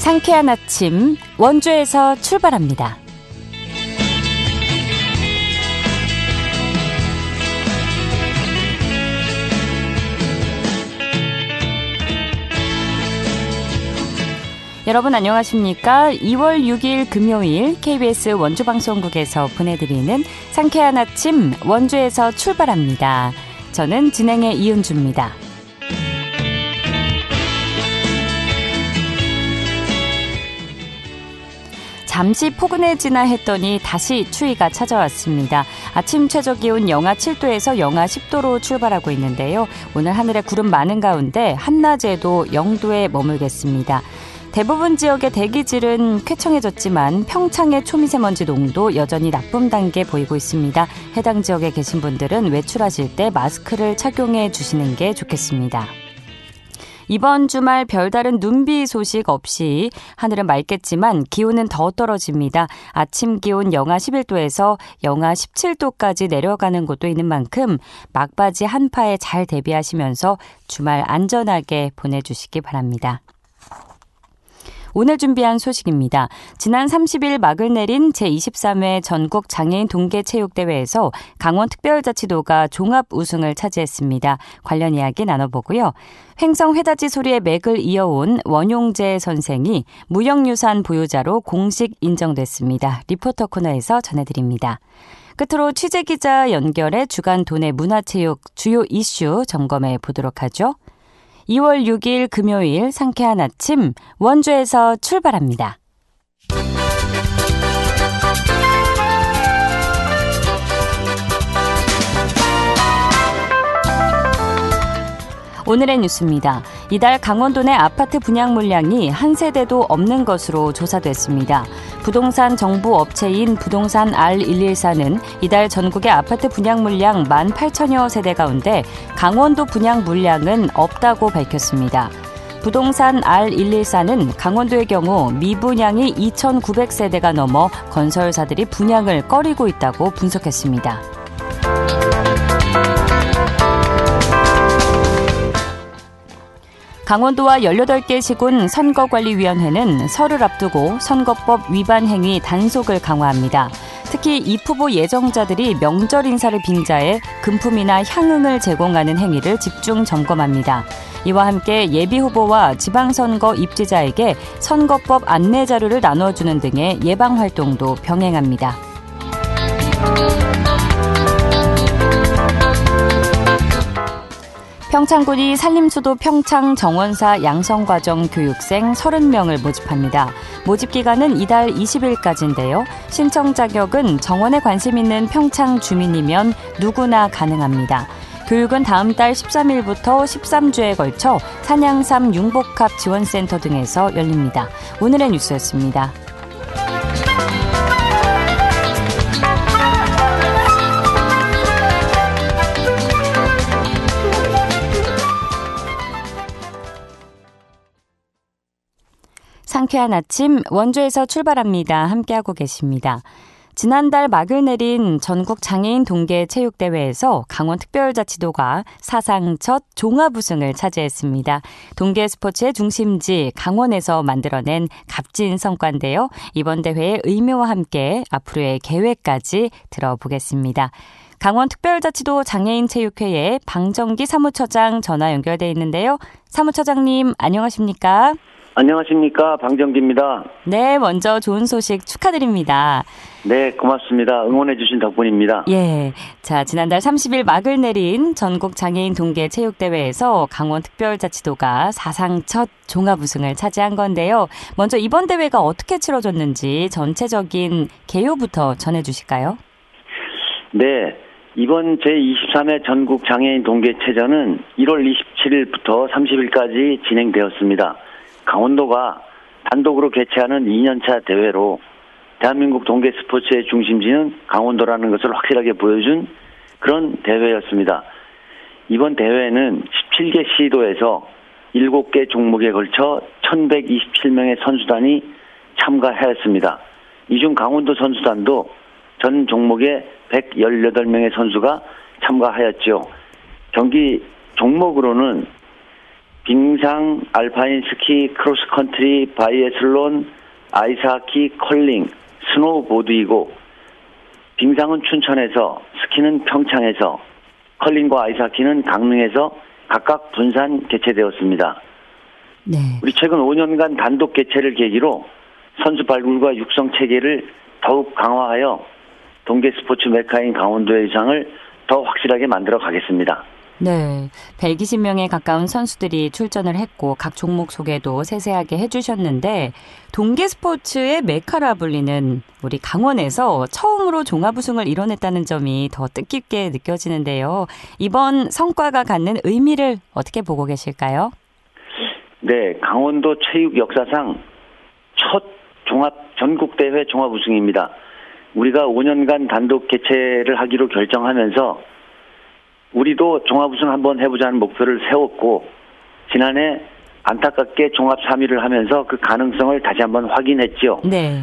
상쾌한 아침 원주에서 출발합니다. 여러분 안녕하십니까? 2월 6일 금요일 KBS 원주방송국에서 보내드리는 상쾌한 아침 원주에서 출발합니다. 저는 진행의 이은주입니다. 잠시 포근해지나 했더니 다시 추위가 찾아왔습니다. 아침 최저기온 영하 7도에서 영하 10도로 출발하고 있는데요. 오늘 하늘에 구름 많은 가운데 한낮에도 0도에 머물겠습니다. 대부분 지역의 대기질은 쾌청해졌지만 평창의 초미세먼지 농도 여전히 나쁨 단계 보이고 있습니다. 해당 지역에 계신 분들은 외출하실 때 마스크를 착용해 주시는 게 좋겠습니다. 이번 주말 별다른 눈비 소식 없이 하늘은 맑겠지만 기온은 더 떨어집니다. 아침 기온 영하 11도에서 영하 17도까지 내려가는 곳도 있는 만큼 막바지 한파에 잘 대비하시면서 주말 안전하게 보내주시기 바랍니다. 오늘 준비한 소식입니다. 지난 30일 막을 내린 제23회 전국 장애인 동계체육대회에서 강원특별자치도가 종합 우승을 차지했습니다. 관련 이야기 나눠보고요. 횡성 회다지 소리의 맥을 이어온 원용재 선생이 무형유산 보유자로 공식 인정됐습니다. 리포터 코너에서 전해드립니다. 끝으로 취재기자 연결해 주간 도내 문화체육 주요 이슈 점검해 보도록 하죠. 2월 6일 금요일 상쾌한 아침 원주에서 출발합니다. 오늘의 뉴스입니다. 이달 강원도 내 아파트 분양 물량이 한 세대도 없는 것으로 조사됐습니다. 부동산 정부 업체인 부동산 R114는 이달 전국의 아파트 분양 물량 18,000여 세대 가운데 강원도 분양 물량은 없다고 밝혔습니다. 부동산 R114는 강원도의 경우 미분양이 2,900세대가 넘어 건설사들이 분양을 꺼리고 있다고 분석했습니다. 강원도와 18개 시군 선거관리위원회는 설을 앞두고 선거법 위반 행위 단속을 강화합니다. 특히 입후보 예정자들이 명절 인사를 빙자해 금품이나 향응을 제공하는 행위를 집중 점검합니다. 이와 함께 예비후보와 지방선거 입지자에게 선거법 안내 자료를 나눠주는 등의 예방활동도 병행합니다. 평창군이 산림수도 평창 정원사 양성과정 교육생 30명을 모집합니다. 모집 기간은 이달 20일까지인데요. 신청 자격은 정원에 관심 있는 평창 주민이면 누구나 가능합니다. 교육은 다음 달 13일부터 13주에 걸쳐 산양삼 융복합 지원센터 등에서 열립니다. 오늘의 뉴스였습니다. 상쾌한 아침 원주에서 출발합니다. 함께하고 계십니다. 지난달 막을 내린 전국 장애인 동계체육대회에서 강원특별자치도가 사상 첫 종합 우승을 차지했습니다. 동계 스포츠의 중심지 강원에서 만들어낸 값진 성과인데요. 이번 대회의 의미와 함께 앞으로의 계획까지 들어보겠습니다. 강원특별자치도 장애인체육회의 방정기 사무처장 전화 연결돼 있는데요. 사무처장님 안녕하십니까? 안녕하십니까. 방정기입니다. 네, 먼저 좋은 소식 축하드립니다. 네, 고맙습니다. 응원해 주신 덕분입니다. 예, 자 지난달 30일 막을 내린 전국 장애인 동계체육대회에서 강원특별자치도가 사상 첫 종합 우승을 차지한 건데요. 먼저 이번 대회가 어떻게 치러졌는지 전체적인 개요부터 전해주실까요? 네, 이번 제23회 전국 장애인 동계체전은 1월 27일부터 30일까지 진행되었습니다. 강원도가 단독으로 개최하는 2년차 대회로 대한민국 동계 스포츠의 중심지는 강원도라는 것을 확실하게 보여준 그런 대회였습니다. 이번 대회는 17개 시도에서 7개 종목에 걸쳐 1,127명의 선수단이 참가하였습니다. 이 중 강원도 선수단도 전 종목에 118명의 선수가 참가하였죠. 경기 종목으로는 빙상, 알파인 스키, 크로스컨트리, 바이애슬론, 아이스하키, 컬링, 스노우보드이고 빙상은 춘천에서, 스키는 평창에서, 컬링과 아이스하키는 강릉에서 각각 분산 개최되었습니다. 네. 우리 최근 5년간 단독 개최를 계기로 선수 발굴과 육성 체계를 더욱 강화하여 동계 스포츠 메카인 강원도의 위상을 더 확실하게 만들어 가겠습니다. 네, 120명에 가까운 선수들이 출전을 했고 각 종목 소개도 세세하게 해주셨는데 동계 스포츠의 메카라 불리는 우리 강원에서 처음으로 종합 우승을 이뤄냈다는 점이 더 뜻깊게 느껴지는데요. 이번 성과가 갖는 의미를 어떻게 보고 계실까요? 네, 강원도 체육 역사상 첫 전국대회 종합 우승입니다. 우리가 5년간 단독 개최를 하기로 결정하면서 우리도 종합 우승 한번 해보자는 목표를 세웠고 지난해 안타깝게 종합 3위를 하면서 그 가능성을 다시 한번 확인했죠. 네.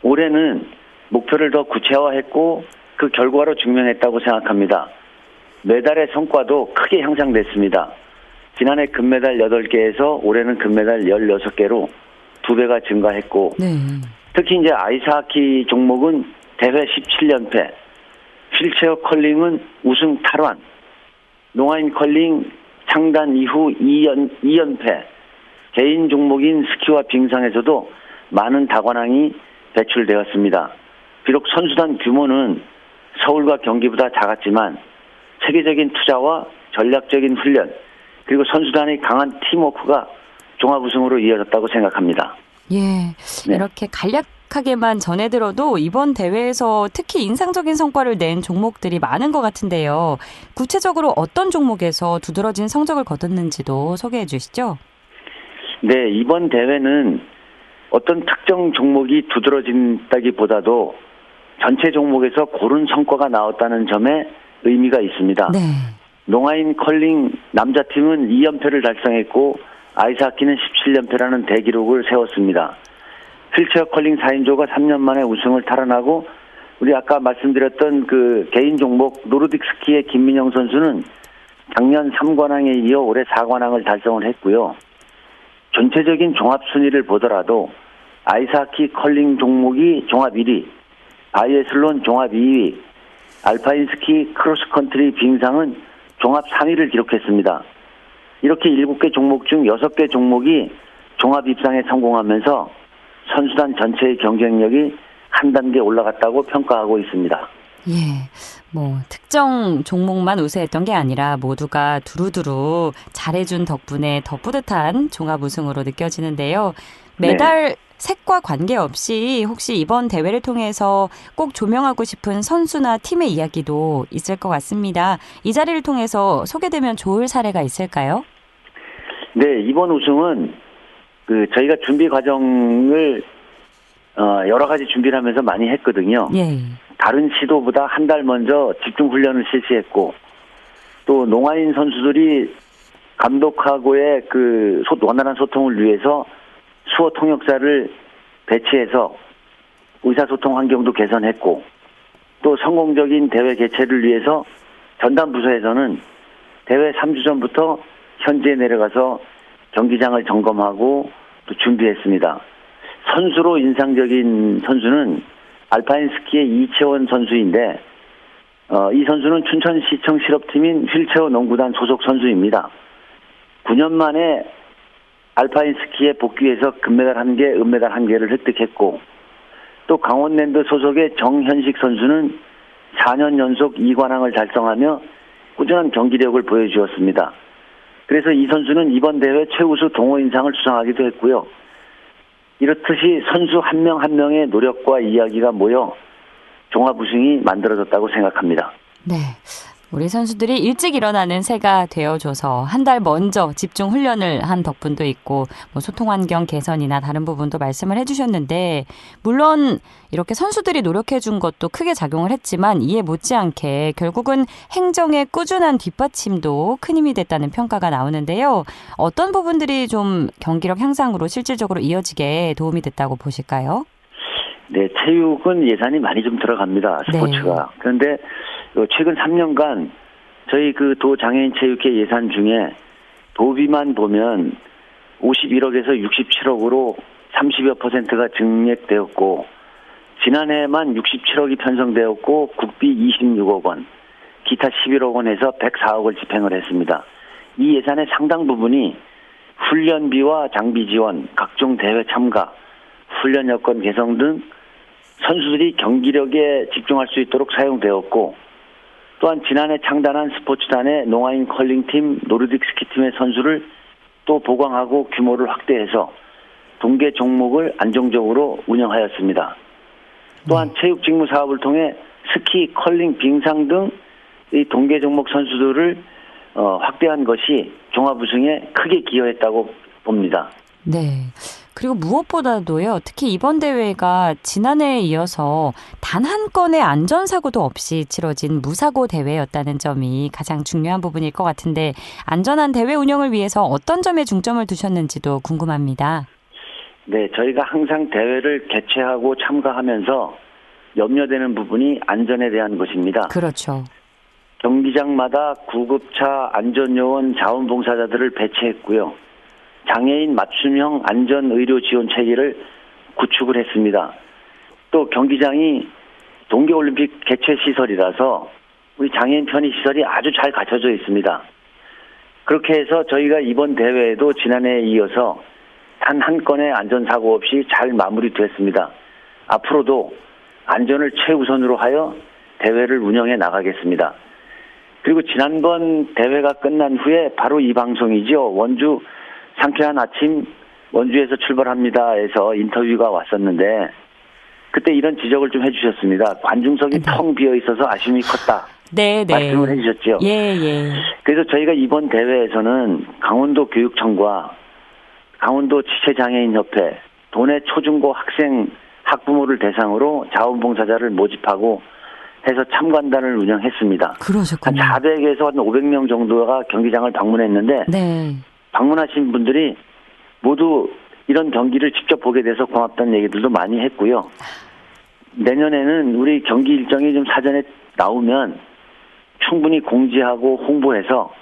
올해는 목표를 더 구체화했고 그 결과로 증명했다고 생각합니다. 메달의 성과도 크게 향상됐습니다. 지난해 금메달 8개에서 올해는 금메달 16개로 2배가 증가했고 네. 특히 이제 아이스하키 종목은 대회 17연패, 휠체어 컬링은 우승 탈환, 농아인 컬링 창단 이후 2연패, 개인 종목인 스키와 빙상에서도 많은 다관왕이 배출되었습니다. 비록 선수단 규모는 서울과 경기보다 작았지만 체계적인 투자와 전략적인 훈련 그리고 선수단의 강한 팀워크가 종합 우승으로 이어졌다고 생각합니다. 예, 네. 이렇게 간략하게만 전해 들어도 이번 대회에서 특히 인상적인 성과를 낸 종목들이 많은 것 같은데요. 구체적으로 어떤 종목에서 두드러진 성적을 거뒀는지도 소개해 주시죠. 네, 이번 대회는 어떤 특정 종목이 두드러진다기보다도 전체 종목에서 고른 성과가 나왔다는 점에 의미가 있습니다. 네. 농아인 컬링 남자팀은 2연패를 달성했고 아이스하키는 17연패라는 대기록을 세웠습니다. 휠체어 컬링 4인조가 3년 만에 우승을 탈환하고 우리 아까 말씀드렸던 그 개인 종목 노르딕 스키의 김민영 선수는 작년 3관왕에 이어 올해 4관왕을 달성을 했고요. 전체적인 종합 순위를 보더라도 아이스하키 컬링 종목이 종합 1위, 바이애슬론 종합 2위, 알파인 스키 크로스컨트리 빙상은 종합 3위를 기록했습니다. 이렇게 7개 종목 중 6개 종목이 종합 입상에 성공하면서 선수단 전체의 경쟁력이 한 단계 올라갔다고 평가하고 있습니다. 예, 특정 종목만 우세했던 게 아니라 모두가 두루두루 잘해준 덕분에 더 뿌듯한 종합 우승으로 느껴지는데요. 메달 색과 관계없이 혹시 이번 대회를 통해서 꼭 조명하고 싶은 선수나 팀의 이야기도 있을 것 같습니다. 이 자리를 통해서 소개되면 좋을 사례가 있을까요? 네, 이번 우승은 저희가 준비 과정을 여러 가지 준비를 하면서 많이 했거든요. 예. 다른 시도보다 한 달 먼저 집중 훈련을 실시했고 또 농아인 선수들이 감독하고의 원활한 소통을 위해서 수어 통역사를 배치해서 의사소통 환경도 개선했고 또 성공적인 대회 개최를 위해서 전담 부서에서는 대회 3주 전부터 현지에 내려가서 경기장을 점검하고 또 준비했습니다. 선수로 인상적인 선수는 알파인 스키의 이채원 선수인데 이 선수는 춘천시청 실업팀인 휠체어 농구단 소속 선수입니다. 9년 만에 알파인 스키에 복귀해서 금메달 1개, 은메달 1개를 획득했고 또 강원랜드 소속의 정현식 선수는 4년 연속 2관왕을 달성하며 꾸준한 경기력을 보여주었습니다. 그래서 이 선수는 이번 대회 최우수 동호인상을 수상하기도 했고요. 이렇듯이 선수 한 명 한 명의 노력과 이야기가 모여 종합 우승이 만들어졌다고 생각합니다. 네. 우리 선수들이 일찍 일어나는 새가 되어줘서 한 달 먼저 집중 훈련을 한 덕분도 있고 소통 환경 개선이나 다른 부분도 말씀을 해주셨는데 물론 이렇게 선수들이 노력해준 것도 크게 작용을 했지만 이에 못지않게 결국은 행정의 꾸준한 뒷받침도 큰 힘이 됐다는 평가가 나오는데요. 어떤 부분들이 좀 경기력 향상으로 실질적으로 이어지게 도움이 됐다고 보실까요? 네, 체육은 예산이 많이 좀 들어갑니다. 스포츠가. 네. 그런데 최근 3년간 저희 도 장애인 체육회 예산 중에 도비만 보면 51억에서 67억으로 30여 %가 증액되었고 지난해만 67억이 편성되었고 국비 26억 원, 기타 11억 원에서 104억을 집행을 했습니다. 이 예산의 상당 부분이 훈련비와 장비 지원, 각종 대회 참가, 훈련 여건 개선 등 선수들이 경기력에 집중할 수 있도록 사용되었고 또한 지난해 창단한 스포츠단의 농아인 컬링팀, 노르딕 스키팀의 선수를 또 보강하고 규모를 확대해서 동계 종목을 안정적으로 운영하였습니다. 또한 체육직무 사업을 통해 스키, 컬링, 빙상 등 이 동계 종목 선수들을 확대한 것이 종합 우승에 크게 기여했다고 봅니다. 네. 그리고 무엇보다도요, 특히 이번 대회가 지난해에 이어서 단 한 건의 안전사고도 없이 치러진 무사고 대회였다는 점이 가장 중요한 부분일 것 같은데 안전한 대회 운영을 위해서 어떤 점에 중점을 두셨는지도 궁금합니다. 네, 저희가 항상 대회를 개최하고 참가하면서 염려되는 부분이 안전에 대한 것입니다. 그렇죠. 경기장마다 구급차, 안전요원, 자원봉사자들을 배치했고요. 장애인 맞춤형 안전의료 지원 체계를 구축을 했습니다. 또 경기장이 동계올림픽 개최시설이라서 우리 장애인 편의시설이 아주 잘 갖춰져 있습니다. 그렇게 해서 저희가 이번 대회에도 지난해에 이어서 단 한 건의 안전사고 없이 잘 마무리됐습니다. 앞으로도 안전을 최우선으로 하여 대회를 운영해 나가겠습니다. 그리고 지난번 대회가 끝난 후에 바로 이 방송이죠. 원주 상쾌한 아침 원주에서 출발합니다 해서 인터뷰가 왔었는데 그때 이런 지적을 좀 해주셨습니다. 관중석이 텅 비어 있어서 아쉬움이 컸다. 네. 말씀을 해주셨죠. 예. 그래서 저희가 이번 대회에서는 강원도 교육청과 강원도 지체장애인협회, 도내 초중고 학생 학부모를 대상으로 자원봉사자를 모집하고 해서 참관단을 운영했습니다. 그러셨군요. 한 400에서 한 500명 정도가 경기장을 방문했는데 네. 방문하신 분들이 모두 이런 경기를 직접 보게 돼서 고맙다는 얘기들도 많이 했고요. 내년에는 우리 경기 일정이 좀 사전에 나오면 충분히 공지하고 홍보해서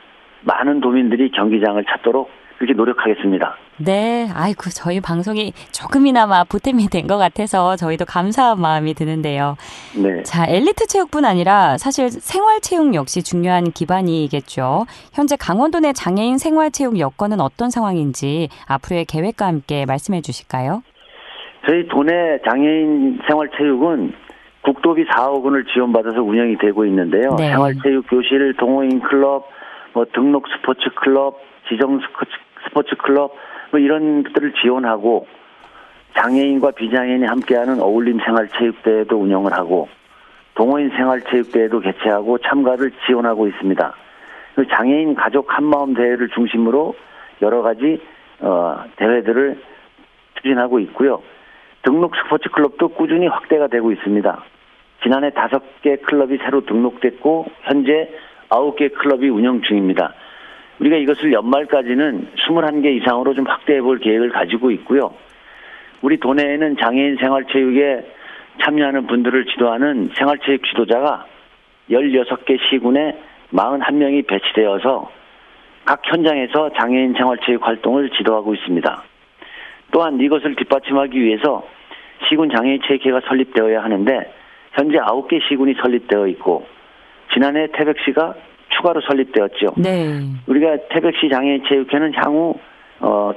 많은 도민들이 경기장을 찾도록 그렇게 노력하겠습니다. 네, 아이고 저희 방송이 조금이나마 보탬이 된 것 같아서 저희도 감사한 마음이 드는데요. 네. 자, 엘리트 체육뿐 아니라 사실 생활체육 역시 중요한 기반이겠죠. 현재 강원도 내 장애인 생활체육 여건은 어떤 상황인지 앞으로의 계획과 함께 말씀해 주실까요? 저희 도내 장애인 생활체육은 국도비 4억 원을 지원받아서 운영이 되고 있는데요. 네. 생활체육 교실, 동호인 클럽, 등록 스포츠 클럽, 지정 스포츠 클럽 이런 것들을 지원하고 장애인과 비장애인이 함께하는 어울림 생활체육대회도 운영을 하고 동호인 생활체육대회도 개최하고 참가를 지원하고 있습니다. 장애인 가족 한마음 대회를 중심으로 여러 가지 대회들을 추진하고 있고요. 등록 스포츠 클럽도 꾸준히 확대가 되고 있습니다. 지난해 5개 클럽이 새로 등록됐고 현재 9개 클럽이 운영 중입니다. 우리가 이것을 연말까지는 21개 이상으로 좀 확대해 볼 계획을 가지고 있고요. 우리 도내에는 장애인 생활체육에 참여하는 분들을 지도하는 생활체육 지도자가 16개 시군에 41명이 배치되어서 각 현장에서 장애인 생활체육 활동을 지도하고 있습니다. 또한 이것을 뒷받침하기 위해서 시군 장애인 체육회가 설립되어야 하는데 현재 9개 시군이 설립되어 있고 지난해 태백시가 추가로 설립되었죠. 네. 우리가 태백시 장애인체육회는 향후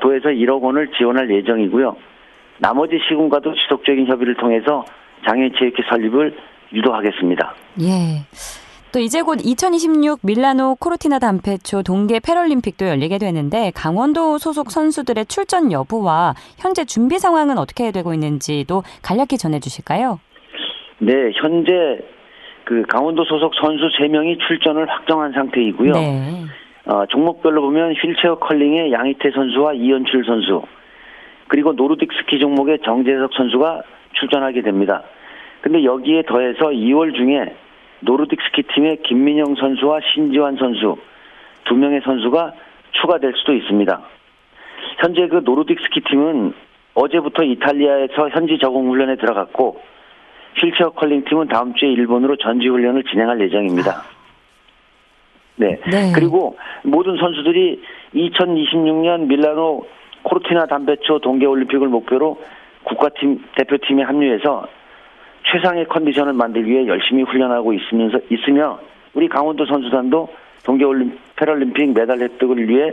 도에서 1억 원을 지원할 예정이고요. 나머지 시군과도 지속적인 협의를 통해서 장애인체육회 설립을 유도하겠습니다. 예. 또 이제 곧 2026 밀라노 코르티나 단페초 동계 패럴림픽도 열리게 되는데 강원도 소속 선수들의 출전 여부와 현재 준비 상황은 어떻게 되고 있는지도 간략히 전해주실까요? 네, 현재 강원도 소속 선수 3명이 출전을 확정한 상태이고요. 네. 종목별로 보면 휠체어 컬링의 양희태 선수와 이현출 선수, 그리고 노르딕 스키 종목의 정재석 선수가 출전하게 됩니다. 근데 여기에 더해서 2월 중에 노르딕 스키 팀의 김민영 선수와 신지환 선수 2명의 선수가 추가될 수도 있습니다. 현재 노르딕 스키 팀은 어제부터 이탈리아에서 현지 적응 훈련에 들어갔고 휠체어 컬링 팀은 다음 주에 일본으로 전지 훈련을 진행할 예정입니다. 네. 네. 그리고 모든 선수들이 2026년 밀라노 코르티나 담베초 동계올림픽을 목표로 국가팀 대표팀에 합류해서 최상의 컨디션을 만들기 위해 열심히 훈련하고 있으며 우리 강원도 선수단도 패럴림픽 메달 획득을 위해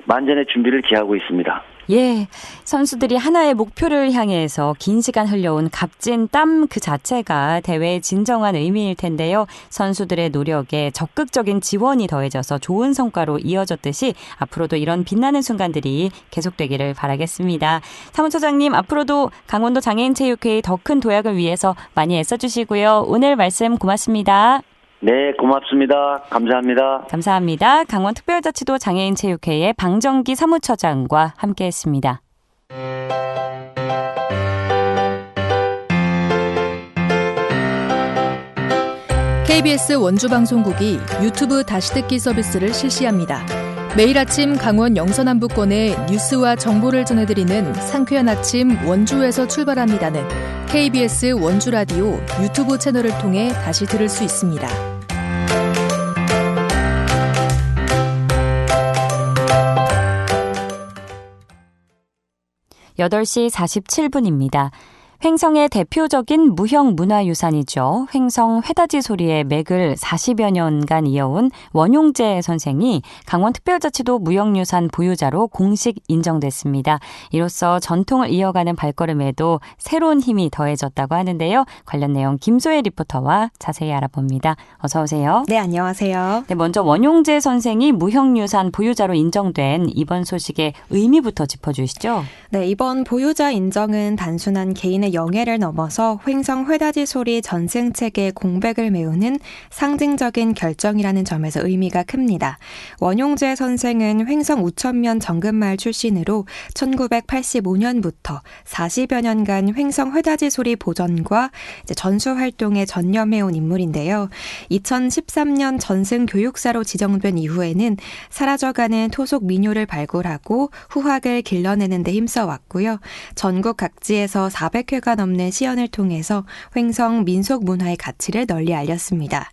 만전의 준비를 기하고 있습니다. 예, 선수들이 하나의 목표를 향해서 긴 시간 흘려온 값진 땀 그 자체가 대회의 진정한 의미일 텐데요. 선수들의 노력에 적극적인 지원이 더해져서 좋은 성과로 이어졌듯이 앞으로도 이런 빛나는 순간들이 계속되기를 바라겠습니다. 사무처장님, 앞으로도 강원도 장애인체육회의 더 큰 도약을 위해서 많이 애써주시고요. 오늘 말씀 고맙습니다. 네, 고맙습니다. 감사합니다. 감사합니다. 강원특별자치도 장애인체육회의 방정기 사무처장과 함께했습니다. KBS 원주방송국이 유튜브 다시 듣기 서비스를 실시합니다. 매일 아침 강원 영서남부권의 뉴스와 정보를 전해드리는 상쾌한 아침 원주에서 출발합니다는 KBS 원주라디오 유튜브 채널을 통해 다시 들을 수 있습니다. 8시 47분입니다. 횡성의 대표적인 무형 문화유산이죠. 횡성 회다지 소리의 맥을 40여 년간 이어온 원용재 선생이 강원특별자치도 무형유산 보유자로 공식 인정됐습니다. 이로써 전통을 이어가는 발걸음에도 새로운 힘이 더해졌다고 하는데요. 관련 내용 김소혜 리포터와 자세히 알아봅니다. 어서 오세요. 네, 안녕하세요. 네, 먼저 원용재 선생이 무형유산 보유자로 인정된 이번 소식의 의미부터 짚어주시죠. 네, 이번 보유자 인정은 단순한 개인의 영예를 넘어서 횡성 회다지 소리 전승체계의 공백을 메우는 상징적인 결정이라는 점에서 의미가 큽니다. 원용재 선생은 횡성 우천면 정금마을 출신으로 1985년부터 40여 년간 횡성 회다지 소리 보존과 전수 활동에 전념해온 인물인데요. 2013년 전승 교육사로 지정된 이후에는 사라져가는 토속 민요를 발굴하고 후학을 길러내는 데 힘써왔고요. 전국 각지에서 400회가 넘는 시연을 통해서 횡성 민속 문화의 가치를 널리 알렸습니다.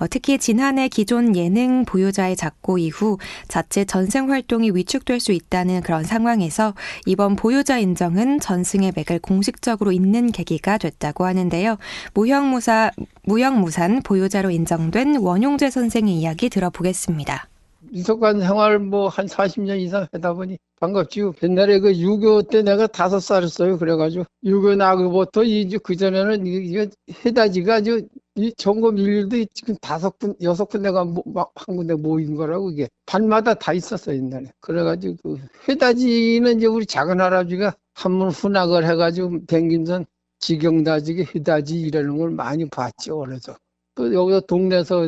특히 지난해 기존 예능 보유자의 작고 이후 자칫 전승 활동이 위축될 수 있다는 그런 상황에서 이번 보유자 인정은 전승의 맥을 공식적으로 잇는 계기가 됐다고 하는데요. 무형무산 보유자로 인정된 원용재 선생의 이야기 들어보겠습니다. 미술관 생활 한 40년 이상 하다 보니 반갑지요. 옛날에 6.25 때 내가 5살이었어요. 그래가지고 6.25 나그부터 이제 그전에는 이게 해다지가 이 전국 일일도 지금 6군데가 한 군데 모인 거라고 이게 반마다 다 있었어요, 옛날에. 그래가지고 해다지는 이제 우리 작은 할아버지가 한문 훈학을 해가지고 댕기면서 지경다지기 해다지 이러는 걸 많이 봤죠. 그래서 여기서 동네에서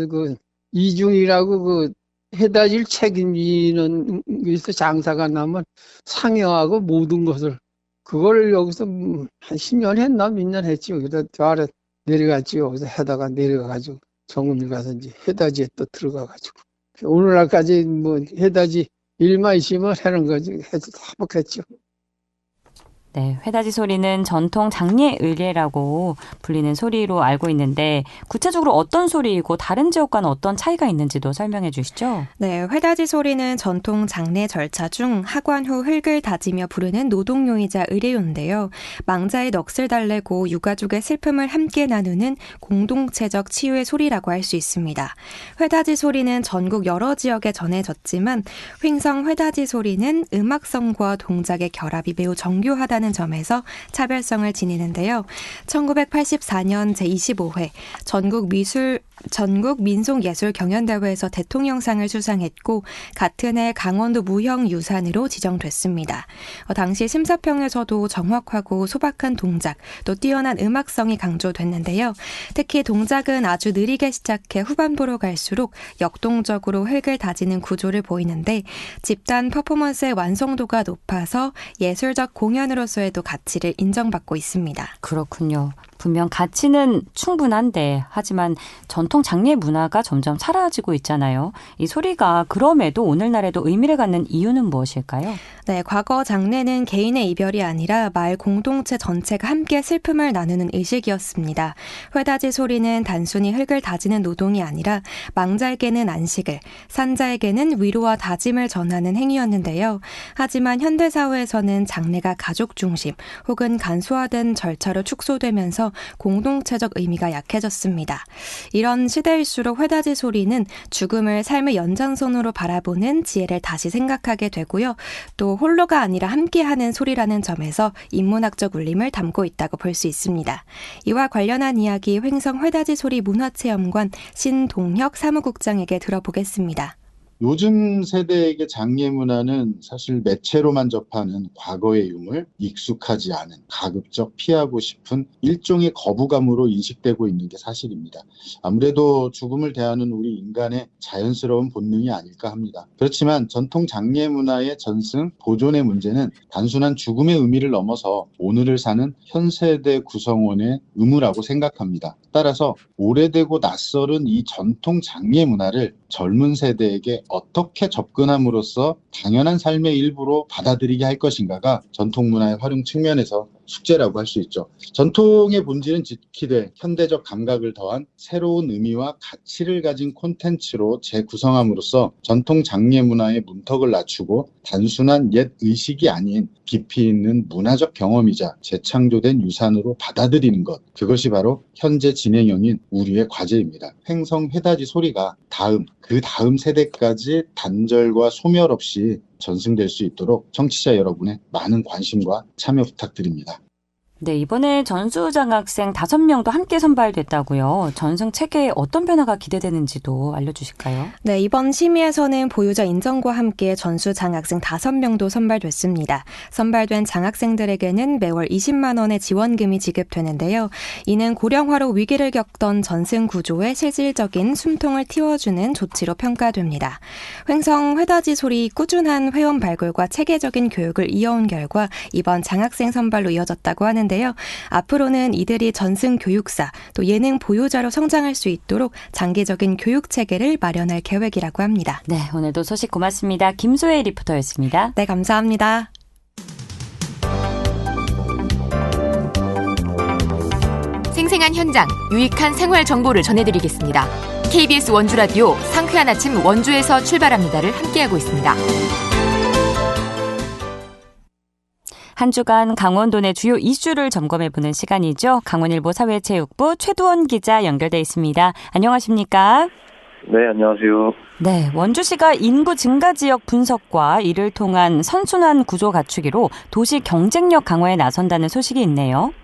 이중이라고 해다지를 책임지는 것에서 장사가 나면 상여하고 모든 것을 그걸 여기서 한 10년 했나 몇 년 했지요. 그래서 저 아래 내려갔지요. 여기서 해다가 내려가가지고 정음이 가서 이제 해다지에 또 들어가가지고 오늘날까지 해다지 일만 있으면 하는 거지 해서 행복했죠. 네, 회다지 소리는 전통 장례 의례라고 불리는 소리로 알고 있는데 구체적으로 어떤 소리이고 다른 지역과는 어떤 차이가 있는지도 설명해 주시죠. 네, 회다지 소리는 전통 장례 절차 중 하관 후 흙을 다지며 부르는 노동요이자 의례요인데요. 망자의 넋을 달래고 유가족의 슬픔을 함께 나누는 공동체적 치유의 소리라고 할 수 있습니다. 회다지 소리는 전국 여러 지역에 전해졌지만 횡성 회다지 소리는 음악성과 동작의 결합이 매우 정교하다는 점에서 차별성을 지니는데요. 1984년 제25회 전국 민속예술경연대회에서 대통령상을 수상했고 같은 해 강원도 무형유산으로 지정됐습니다. 당시 심사평에서도 정확하고 소박한 동작, 또 뛰어난 음악성이 강조됐는데요. 특히 동작은 아주 느리게 시작해 후반부로 갈수록 역동적으로 흙을 다지는 구조를 보이는데 집단 퍼포먼스의 완성도가 높아서 예술적 공연으로서의도 가치를 인정받고 있습니다. 그렇군요. 분명 가치는 충분한데 하지만 전통 장례 문화가 점점 사라지고 있잖아요. 이 소리가 그럼에도 오늘날에도 의미를 갖는 이유는 무엇일까요? 네, 과거 장례는 개인의 이별이 아니라 마을 공동체 전체가 함께 슬픔을 나누는 의식이었습니다. 회다지 소리는 단순히 흙을 다지는 노동이 아니라 망자에게는 안식을, 산자에게는 위로와 다짐을 전하는 행위였는데요. 하지만 현대사회에서는 장례가 가족 중심 혹은 간소화된 절차로 축소되면서 공동체적 의미가 약해졌습니다. 이런 시대일수록 회다지 소리는 죽음을 삶의 연장선으로 바라보는 지혜를 다시 생각하게 되고요. 또 홀로가 아니라 함께하는 소리라는 점에서 인문학적 울림을 담고 있다고 볼 수 있습니다. 이와 관련한 이야기 횡성 회다지 소리 문화체험관 신동혁 사무국장에게 들어보겠습니다. 요즘 세대에게 장례 문화는 사실 매체로만 접하는 과거의 유물, 익숙하지 않은, 가급적 피하고 싶은 일종의 거부감으로 인식되고 있는 게 사실입니다. 아무래도 죽음을 대하는 우리 인간의 자연스러운 본능이 아닐까 합니다. 그렇지만 전통 장례 문화의 전승, 보존의 문제는 단순한 죽음의 의미를 넘어서 오늘을 사는 현 세대 구성원의 의무라고 생각합니다. 따라서 오래되고 낯설은 이 전통 장례 문화를 젊은 세대에게 어떻게 접근함으로써 당연한 삶의 일부로 받아들이게 할 것인가가 전통 문화의 활용 측면에서 숙제라고 할 수 있죠. 전통의 본질은 지키되 현대적 감각을 더한 새로운 의미와 가치를 가진 콘텐츠로 재구성함으로써 전통 장례 문화의 문턱을 낮추고 단순한 옛 의식이 아닌 깊이 있는 문화적 경험이자 재창조된 유산으로 받아들이는 것. 그것이 바로 현재 진행형인 우리의 과제입니다. 횡성 회다지 소리가 그 다음 세대까지 단절과 소멸 없이 전승될 수 있도록 청취자 여러분의 많은 관심과 참여 부탁드립니다. 네, 이번에 전수장학생 5명도 함께 선발됐다고요. 전승 체계에 어떤 변화가 기대되는지도 알려주실까요? 네, 이번 심의에서는 보유자 인정과 함께 전수장학생 5명도 선발됐습니다. 선발된 장학생들에게는 매월 20만 원의 지원금이 지급되는데요. 이는 고령화로 위기를 겪던 전승 구조에 실질적인 숨통을 틔워주는 조치로 평가됩니다. 횡성 회다지 소리 꾸준한 회원 발굴과 체계적인 교육을 이어온 결과 이번 장학생 선발로 이어졌다고 하는데요. 앞으로는 이들이 전승 교육사, 또 예능 보유자로 성장할 수 있도록 장기적인 교육 체계를 마련할 계획이라고 합니다. 네, 오늘도 소식 고맙습니다. 김소혜 리포터였습니다. 네, 감사합니다. 생생한 현장, 유익한 생활 정보를 전해드리겠습니다. KBS 원주라디오 상쾌한 아침 원주에서 출발합니다를 함께하고 있습니다. 한 주간 강원도 내 주요 이슈를 점검해보는 시간이죠. 강원일보 사회체육부 최두원 기자 연결돼 있습니다. 안녕하십니까? 네, 안녕하세요. 네, 원주시가 인구 증가 지역 분석과 이를 통한 선순환 구조 갖추기로 도시 경쟁력 강화에 나선다는 소식이 있네요.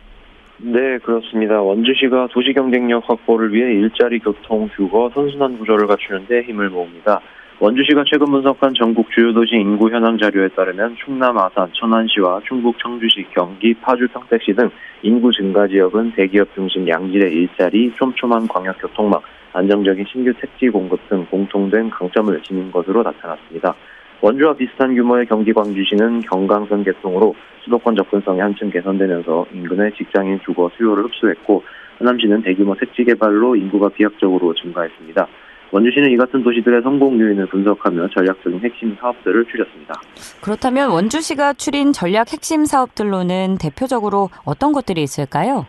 네, 그렇습니다. 원주시가 도시 경쟁력 확보를 위해 일자리, 교통, 주거, 선순환 구조를 갖추는 데 힘을 모읍니다. 원주시가 최근 분석한 전국 주요 도시 인구 현황 자료에 따르면 충남 아산, 천안시와 충북 청주시, 경기, 파주, 평택시 등 인구 증가 지역은 대기업 중심 양질의 일자리, 촘촘한 광역교통망, 안정적인 신규 택지 공급 등 공통된 강점을 지닌 것으로 나타났습니다. 원주와 비슷한 규모의 경기 광주시는 경강선 개통으로 수도권 접근성이 한층 개선되면서 인근의 직장인 주거 수요를 흡수했고, 하남시는 대규모 택지 개발로 인구가 비약적으로 증가했습니다. 원주시는 이 같은 도시들의 성공 요인을 분석하며 전략적인 핵심 사업들을 추렸습니다. 그렇다면 원주시가 추린 전략 핵심 사업들로는 대표적으로 어떤 것들이 있을까요?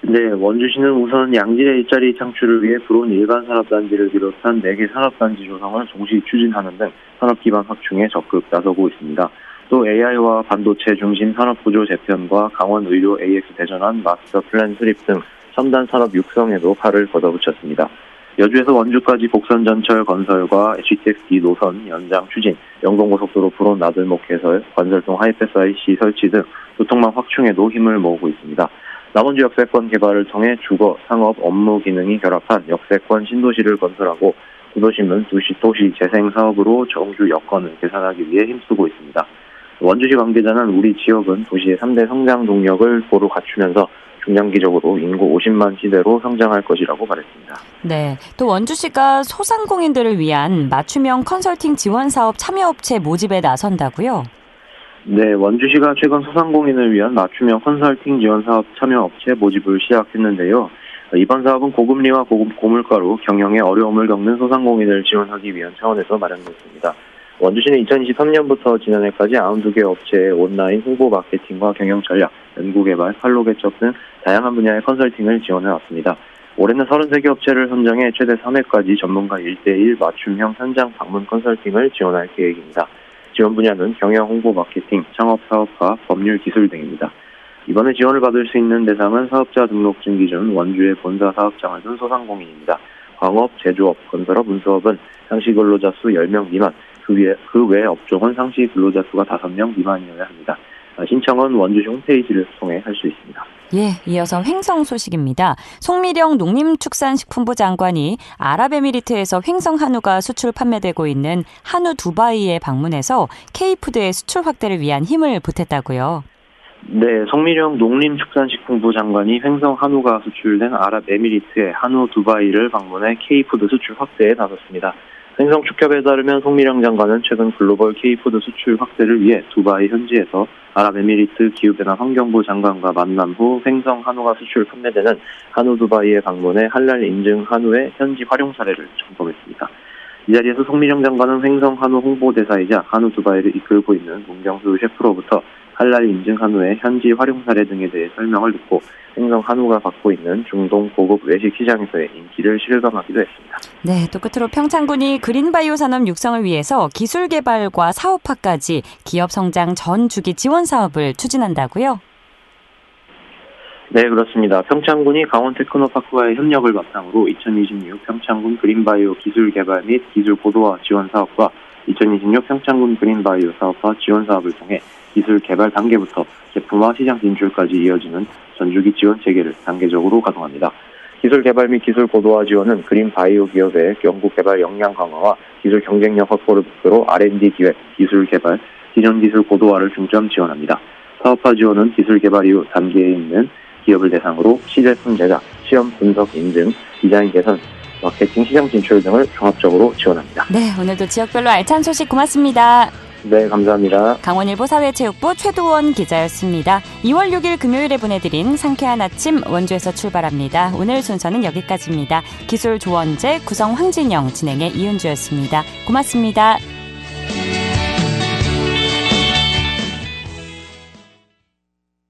네, 원주시는 우선 양질의 일자리 창출을 위해 들어온 일반 산업단지를 비롯한 4개 산업단지 조성을 동시 추진하는 등 산업기반 확충에 적극 나서고 있습니다. 또 AI와 반도체 중심 산업구조 재편과 강원의료 AX 대전환 마스터 플랜 수립 등 첨단 산업 육성에도 팔을 걷어붙였습니다. 여주에서 원주까지 복선 전철 건설과 GTX-D 노선 연장 추진, 영동고속도로 불온 나들목 개설, 관설동 하이패스 IC 설치 등 교통망 확충에도 힘을 모으고 있습니다. 남원주 역세권 개발을 통해 주거, 상업, 업무 기능이 결합한 역세권 신도시를 건설하고 구도심은 도시 재생 사업으로 정주 여건을 개선하기 위해 힘쓰고 있습니다. 원주시 관계자는 우리 지역은 도시의 3대 성장 동력을 고루 갖추면서 중장기적으로 인구 50만 시대로 성장할 것이라고 말했습니다. 네, 또 원주시가 소상공인들을 위한 맞춤형 컨설팅 지원 사업 참여업체 모집에 나선다고요? 네, 원주시가 최근 소상공인을 위한 맞춤형 컨설팅 지원 사업 참여 업체 모집을 시작했는데요. 이번 사업은 고금리와 고물가로 경영에 어려움을 겪는 소상공인을 지원하기 위한 차원에서 마련됐습니다. 원주시는 2023년부터 지난해까지 92개 업체의 온라인 홍보 마케팅과 경영 전략, 연구개발, 판로 개척 등 다양한 분야의 컨설팅을 지원해왔습니다. 올해는 33개 업체를 선정해 최대 3회까지 전문가 1대1 맞춤형 현장 방문 컨설팅을 지원할 계획입니다. 지원 분야는 경영, 홍보, 마케팅, 창업, 사업화, 법률, 기술 등입니다. 이번에 지원을 받을 수 있는 대상은 사업자 등록증 기준 원주의 본사 사업장을 둔 소상공인입니다. 광업, 제조업, 건설업, 운수업은 상시 근로자 수 10명 미만, 그 외 업종은 상시 근로자 수가 5명 미만이어야 합니다. 신청은 원주시 홈페이지를 통해 할 수 있습니다. 예, 이어서 횡성 소식입니다. 송미령 농림축산식품부 장관이 아랍에미리트에서 횡성 한우가 수출 판매되고 있는 한우 두바이에 방문해서 K푸드의 수출 확대를 위한 힘을 보탰다고요. 네, 송미령 농림축산식품부 장관이 횡성 한우가 수출된 아랍에미리트의 한우 두바이를 방문해 K푸드 수출 확대에 나섰습니다. 횡성 축협에 따르면 송미령 장관은 최근 글로벌 K푸드 수출 확대를 위해 두바이 현지에서 아랍에미리트 기후변화 환경부 장관과 만남 후 횡성 한우가 수출 판매되는 한우 두바이에 방문해 할랄 인증 한우의 현지 활용 사례를 점검했습니다. 이 자리에서 송미령 장관은 횡성 한우 홍보대사이자 한우 두바이를 이끌고 있는 문경수 셰프로부터 할랄 인증 한우의 현지 활용 사례 등에 대해 설명을 듣고 횡성 한우가 갖고 있는 중동 고급 외식 시장에서의 인기를 실감하기도 했습니다. 네, 또 끝으로 평창군이 그린바이오 산업 육성을 위해서 기술 개발과 사업화까지 기업 성장 전 주기 지원 사업을 추진한다고요? 네, 그렇습니다. 평창군이 강원 테크노파크와의 협력을 바탕으로 2026 평창군 그린바이오 기술 개발 및 기술 고도화 지원 사업과 2026 평창군 그린바이오 사업화 지원 사업을 통해 기술 개발 단계부터 제품화 시장 진출까지 이어지는 전주기 지원 체계를 단계적으로 가동합니다. 기술 개발 및 기술 고도화 지원은 그린바이오 기업의 연구 개발 역량 강화와 기술 경쟁력 확보를 목표로 R&D 기획, 기술 개발, 기존 기술 고도화를 중점 지원합니다. 사업화 지원은 기술 개발 이후 단계에 있는 기업을 대상으로 시제품 제작, 시험 분석 인증, 디자인 개선, 마케팅 시장 진출 등을 종합적으로 지원합니다. 네, 오늘도 지역별로 알찬 소식 고맙습니다. 네, 감사합니다. 강원일보 사회체육부 최두원 기자였습니다. 2월 6일 금요일에 보내드린 상쾌한 아침 원주에서 출발합니다. 오늘 순서는 여기까지입니다. 기술 조원재, 구성 황진영, 진행의 이은주였습니다. 고맙습니다.